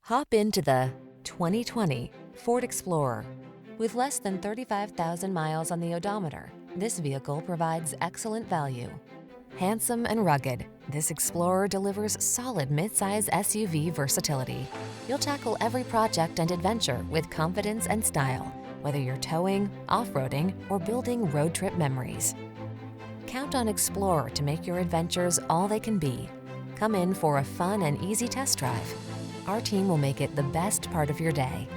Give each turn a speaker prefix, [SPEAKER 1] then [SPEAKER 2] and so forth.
[SPEAKER 1] Hop into the 2020 Ford Explorer. With less than 35,000 miles on the odometer, this vehicle provides excellent value. Handsome and rugged, this Explorer delivers solid midsize SUV versatility. You'll tackle every project and adventure with confidence and style, whether you're towing, off-roading, or building road trip memories. Count on Explorer to make your adventures all they can be. Come in for a fun and easy test drive. Our team will make it the best part of your day.